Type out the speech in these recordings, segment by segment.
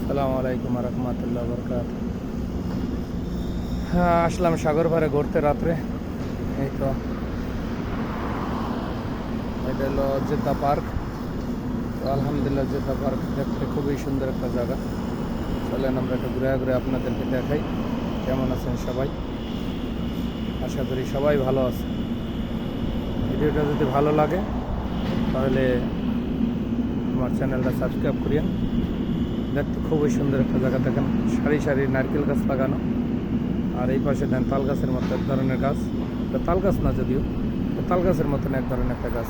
আসসালামু আলাইকুম রহমতুল্লাহ বরকাত। হ্যাঁ, আসলাম সাগর পাড়ে ঘুরতে রাত্রে। এই তো এটা হলো জেদ্দা পার্ক। তো আলহামদুলিল্লাহ জেদ্দা পার্ক দেখতে খুবই সুন্দর একটা জায়গা। চলেন আমরা একটু ঘুরে ঘুরে আপনাদেরকে দেখাই কেমন আছেন সবাই। আশা করি সবাই ভালো আছে। ভিডিওটা যদি ভালো লাগে তাহলে আমার চ্যানেলটা সাবস্ক্রাইব করিয়েন। দেখতে খুবই সুন্দর একটা জায়গা। দেখেন সারি সারি নারকেল গাছ লাগানো, আর এই পাশে দেন তাল গাছের মতো এক ধরনের গাছ। এটা তাল গাছ না, যদিও তাল গাছের মতন এক ধরনের একটা গাছ।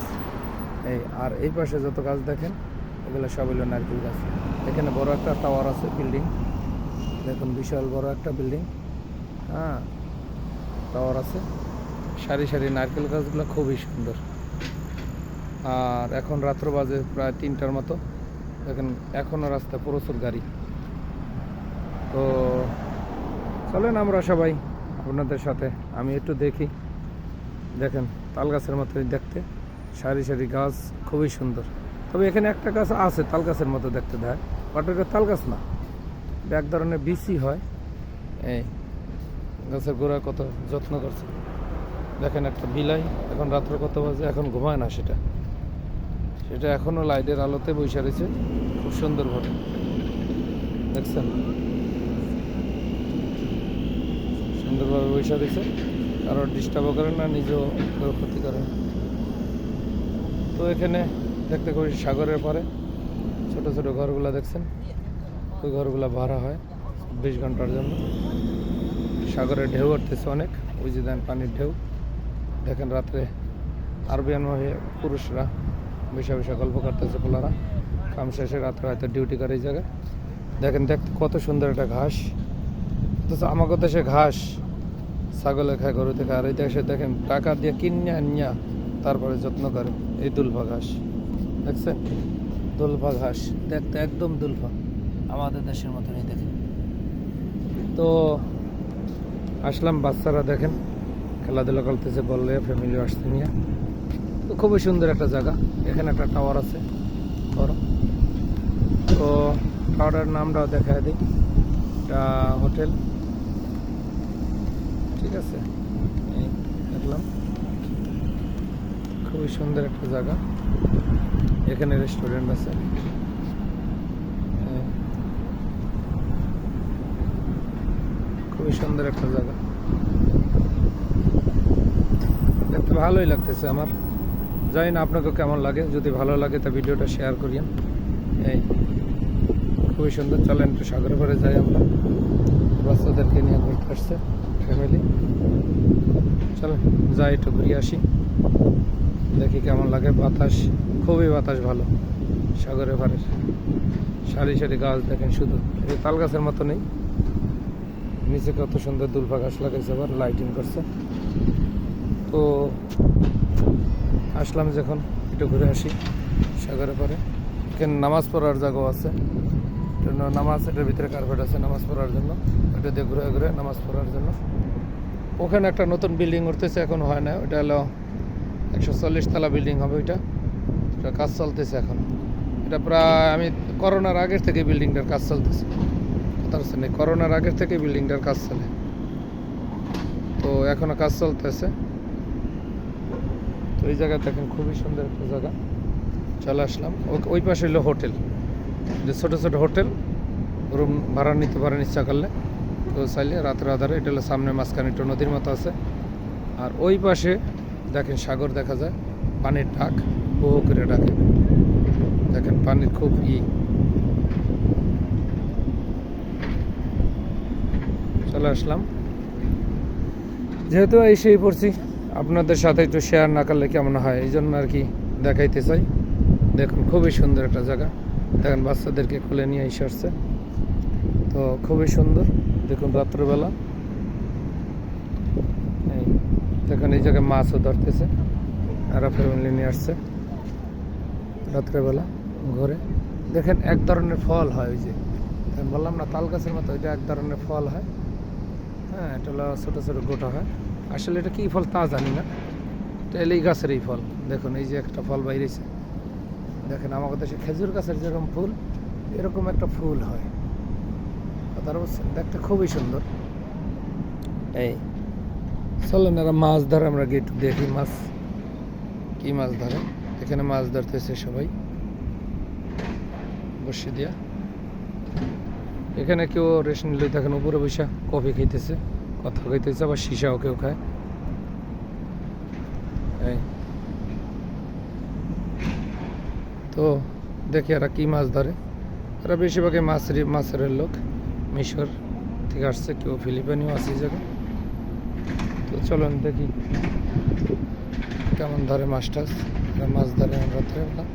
আর এই পাশে যত গাছ দেখেন এগুলো সব হলো নারকেল গাছ। এখানে বড় একটা টাওয়ার আছে, বিল্ডিং দেখুন, বিশাল বড় একটা বিল্ডিং। হ্যাঁ, টাওয়ার আছে, সারি সারি নারকেল গাছগুলো খুবই সুন্দর। আর এখন রাত্র বাজে প্রায় 3টার মতো। দেখেন এখনও রাস্তায় প্রচুর গাড়ি। তো চলেন আমরা সবাই আপনাদের সাথে আমি একটু দেখি। দেখেন তাল গাছের মতোই দেখতে, সারি সারি গাছ খুবই সুন্দর। তবে এখানে একটা গাছ আছে তাল গাছের মতো দেখতে দেয়, বাট এটা তাল গাছ না, এটা এক ধরনের বিচি হয়। এই গাছের গোড়া কত যত্ন করছে। দেখেন একটা বিলাই, এখন রাত্র কত বাজে, এখন ঘুমায় না সেটা এখনও লাইটের আলোতে বসে রয়েছে খুব সুন্দরভাবে। দেখছেন সুন্দরভাবে বসে রয়েছে, কারোর ডিস্টার্বও করে না, নিজেও কেউ ক্ষতি করে না। তো এখানে দেখতে খুবই সাগরের পরে ছোট ছোট ঘরগুলো দেখছেন, ওই ঘরগুলো ভাড়া হয় 20 ঘন্টার জন্য। সাগরের ঢেউ উঠতেছে অনেক, ওই যে দেন পানির ঢেউ। দেখেন রাত্রে আরবিয়ান পুরুষরা বসে বসে গল্প করতেছে, পোলারা কাম শেষে রাত্রে হয়তো ডিউটি করে এই জায়গায়। দেখেন দেখতে কত সুন্দর একটা ঘাস, অথচ আমাদের দেশে ঘাস ছাগলে খায় গরু থেকে, আর এই দেশে দেখেন টাকা দিয়ে কিনে আনিয়া তারপরে যত্ন করে। এই দুলফা ঘাস দেখছেন, দুলফা ঘাস দেখতে একদম দুলফা, আমাদের দেশের মতনই দেখেন। তো আসলাম, বাচ্চারা দেখেন খেলাধুলা করতেছে, বললে ফ্যামিলি আসতে নিয়ে। তো খুবই সুন্দর একটা জায়গা। এখানে একটা টাওয়ার আছে বড়। তো টাওয়ারের নামটাও দেখা দিই, এটা হোটেল, ঠিক আছে। এই দেখলাম খুবই সুন্দর একটা জায়গা। এখানে রেস্টুরেন্ট আছে। খুবই সুন্দর একটা জায়গা, দেখতে ভালোই লাগতেছে আমার। জানি না আপনাকে কেমন লাগে, যদি ভালো লাগে তা ভিডিওটা শেয়ার করিয়েন। এই খুবই সুন্দর। চলেন একটু সাগরের পাড়ে যাই আমরা, বাচ্চাদেরকে নিয়ে ঘুরতে আসছে ফ্যামিলি। চলেন যাই একটু ঘুরিয়ে আসি, দেখি কেমন লাগে। বাতাস, খুবই বাতাস ভালো সাগরের পাড়ের। সারি সারি গাছ দেখেন, শুধু এই তাল গাছের মতো নেই, নিচে কত সুন্দর দুলফা গাছ লাগাইছে, আবার লাইটিং করছে। তো আসলাম যখন একটু ঘুরে আসি সাগরের পাড়ে। এখানে নামাজ পড়ার জায়গাও আছে, নামাজ, এটার ভিতরে কার্পেট আছে নামাজ পড়ার জন্য, এটা দিয়ে ঘুরে ঘুরে নামাজ পড়ার জন্য। ওখানে একটা নতুন বিল্ডিং উঠতেছে, এখন হয় না, ওইটা হলো 140 তলা বিল্ডিং হবে। ওইটা কাজ চলতেছে এখন। এটা প্রায় আমি করোনার আগের থেকে বিল্ডিংটার কাজ চলতেছে, কথা হচ্ছে না, করোনার আগের থেকে বিল্ডিংটার কাজ চলে। তো এখনও কাজ চলতেছে। তো এই জায়গায় দেখেন খুবই সুন্দর একটা জায়গা। চলে আসলাম। ওই পাশে হলো হোটেল, যে ছোটো ছোটো হোটেল, রুম ভাড়া নিতে পারেন ইচ্ছা করলে, তো চাইলে রাতের আধারে। এটা হলো সামনে মাঝখানে একটু নদীর মতো আছে, আর ওই পাশে দেখেন সাগর দেখা যায়, পানির ডাক বহু করে ডাকে। দেখেন পানির খুব চলে আসলাম, যেহেতু এসেই পড়ছি, আপনাদের সাথে একটু শেয়ার না করলে কেমন হয়, এই জন্য আর কি দেখাইতে চাই। দেখুন খুবই সুন্দর একটা জায়গা। দেখেন বাচ্চাদেরকে খুলে নিয়ে এসে আসছে, তো খুবই সুন্দর। দেখুন রাত্রেবেলা এই দেখুন এই জায়গায় মাছও ধরতেছে, আর ফ্যামিলি নিয়ে আসছে রাত্রেবেলা ঘরে। দেখেন এক ধরনের ফল হয়, ওই যে বললাম না তাল গাছের মতো, ওইটা এক ধরনের ফল হয়। হ্যাঁ, এটা হলো ছোটো ছোটো গোটা হয়। আসলে এটা কী ফল তা জানি না, এটা এই গাছের এই ফল। দেখুন এই যে একটা ফল বাইরেছে, দেখেন আমাদের দেশে খেজুর গাছের যেরকম ফুল, এরকম একটা ফুল হয়। কথা বলছেন, দেখতে খুবই সুন্দর। এই চলেন এরা মাছ ধরে, আমরা গিয়ে একটু দেখি মাছ কি মাছ ধরে। এখানে মাছ ধরতেছে সবাই বসে দিয়া। এখানে কেউ রেস্ট নিলে দেখেন উপরে বসে কফি খাইতেছে, কথা খাইতেছে, আবার সীসাও কেউ খায়। এই তো দেখি এরা কি মাছ ধরে। এরা বেশিরভাগই মাছের লোক, মিশর থেকে আসছে, কেউ ফিলিপাইনিও আছে এই জায়গায়। তো চলুন দেখি কেমন ধরে মাছ টাছ। এরা মাছ ধরে রাত্রেবেলা।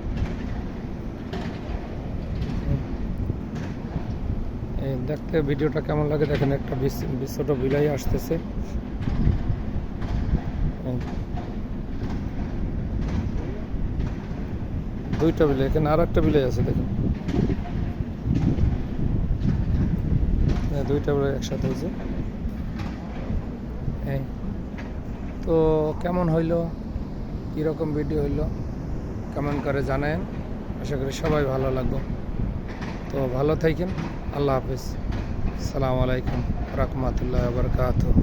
এই দেখতে ভিডিওটা কেমন লাগে দেখেন, একটা ছোট বিলাই আসতেছে। দুইটা বিলাই, এখানে আর একটা বিলাই আছে দেখেন, দুইটা বিলাই একসাথে হয়েছে। এই তো কেমন হইলো, কীরকম ভিডিও হইলো কমেন্ট করে জানায়েন। আশা করি সবাই ভালো লাগবে। তো ভালো থাকেন, আল্লাহ হাফিজ, আসসালামু আলাইকুম রহমতুল্লাহ বারকাতুহু।